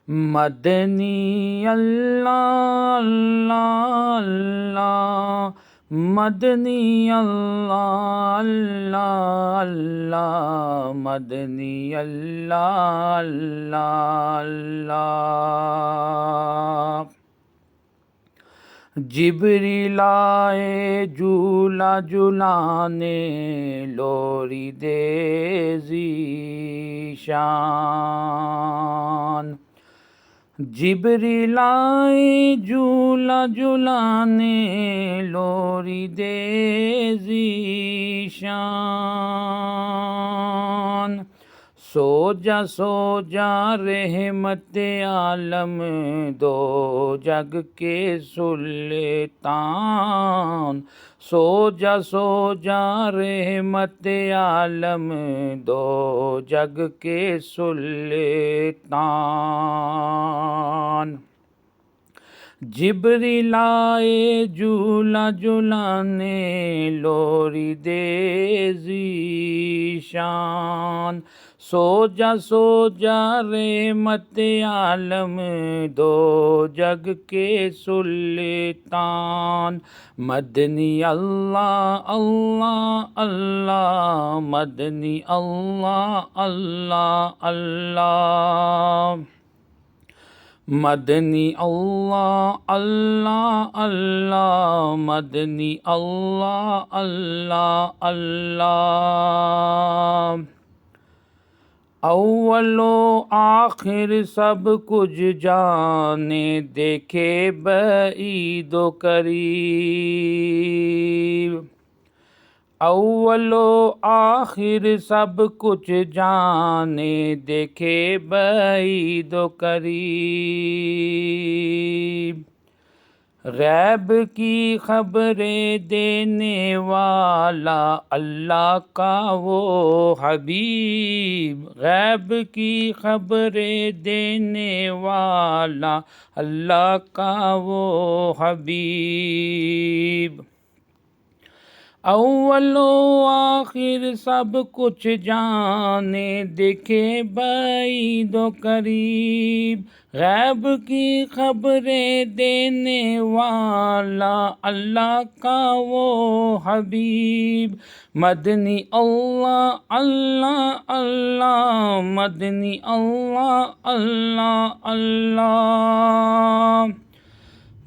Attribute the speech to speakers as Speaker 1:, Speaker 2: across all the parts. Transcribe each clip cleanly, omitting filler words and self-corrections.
Speaker 1: مدنی اللہ اللہ اللہ، مدنی اللہ اللہ اللہ، مدنی اللہ اللہ اللہ۔ جبریل آئے جھولا جھولانے، لوری دے ذیشان۔ جبریل آئے جھولا جھولانے، لوری دے ذیشان۔ سو جا رحمت عالم، دو جگ کے سلطان۔ سو جا رحمت عالم، دو جگ کے سلطان۔ جبریل آئے جھولا جھولانے، لوری دے ذیشان۔ سو جا رحمت عالم، دو جگ کے سلطان۔ مدنی اللہ اللہ اللہ، مدنی اللہ اللہ اللہ، مدنی اللہ اللہ اللہ، مدنی اللہ اللہ اللہ۔ اول و آخر سب کچھ جانے، دیکھے بعید و قریب۔ اول و آخر سب کچھ جانے، دیکھے بعید و قریب۔ غیب کی خبریں دینے والا اللہ کا وہ حبیب۔ غیب کی خبریں دینے والا اللہ کا وہ حبیب۔ اول و آخر سب کچھ جانے، دیکھے بعید و قریب۔ غیب کی خبریں دینے والا اللہ کا وہ حبیب۔ مدنی اللہ اللہ اللہ، مدنی اللہ اللہ اللہ،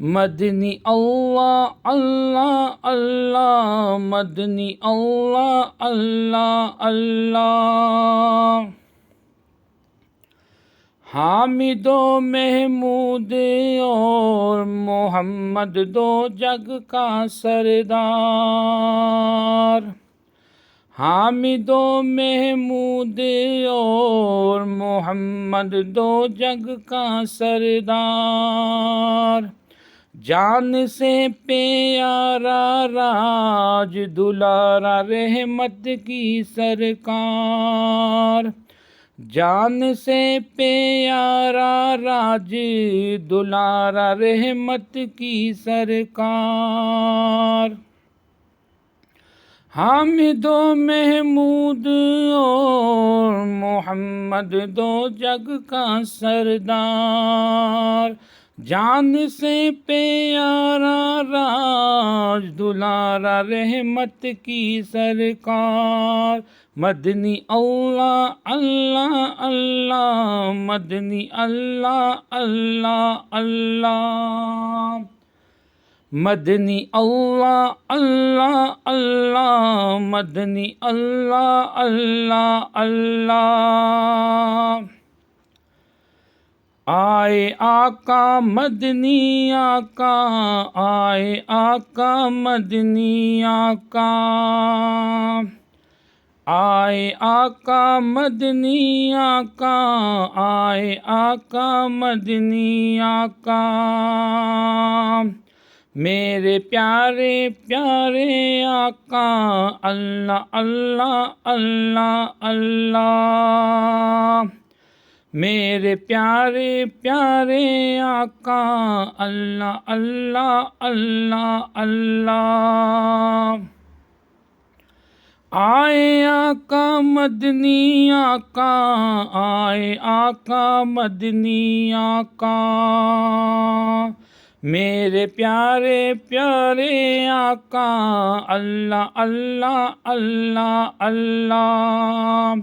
Speaker 1: مدنی اللہ اللہ اللہ، مدنی اللہ اللہ اللہ۔ حامد و محمود اور محمد، دو جگ کا سردار۔ حامد و محمود اور محمد، دو جگ کا سردار۔ جان سے پیارا راج دلارا، رحمت کی سرکار۔ جان سے پیارا راج دلارا، رحمت کی سرکار۔ حامد و محمود اور محمد، دو جگ کا سردار۔ جان سے پیارا راج دلارا، رحمت کی سرکار۔ مدنی اللہ اللہ اللہ، مدنی اللہ اللہ اللہ، مدنی اللہ اللہ اللہ، مدنی اللہ اللہ اللہ۔ آئے آقا مدنی آقا، آئے آقا مدنی آقا، آئے آقا مدنی آقا، آئے آقا مدنی آقا۔ میرے پیارے پیارے آقا، اللہ اللہ اللہ اللہ، میرے پیارے پیارے آقا، اللہ اللہ اللہ اللہ۔ آئے آقا مدنی آقا، آئے آقا مدنی آقا، میرے پیارے پیارے آقا، اللہ اللہ اللہ اللہ،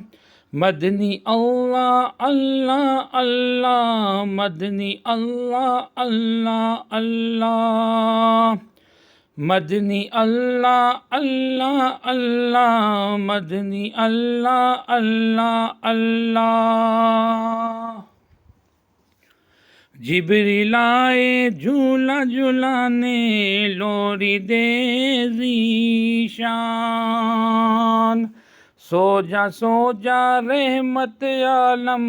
Speaker 1: مدنی اللہ اللہ اللہ، مدنی اللہ اللہ اللہ، مدنی اللہ اللہ اللہ، مدنی اللہ اللہ اللہ۔ جبریل آئے جھولا جھولانے، لوری دے ذیشان، سو جا رحمت عالم،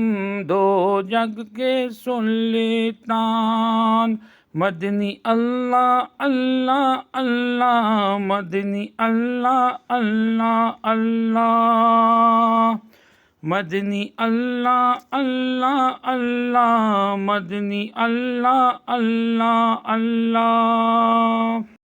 Speaker 1: دو جگ کے سلطان، مدنی اللہ اللہ اللہ، مدنی اللہ اللہ اللہ، مدنی اللہ اللہ اللہ، مدنی اللہ اللہ اللہ۔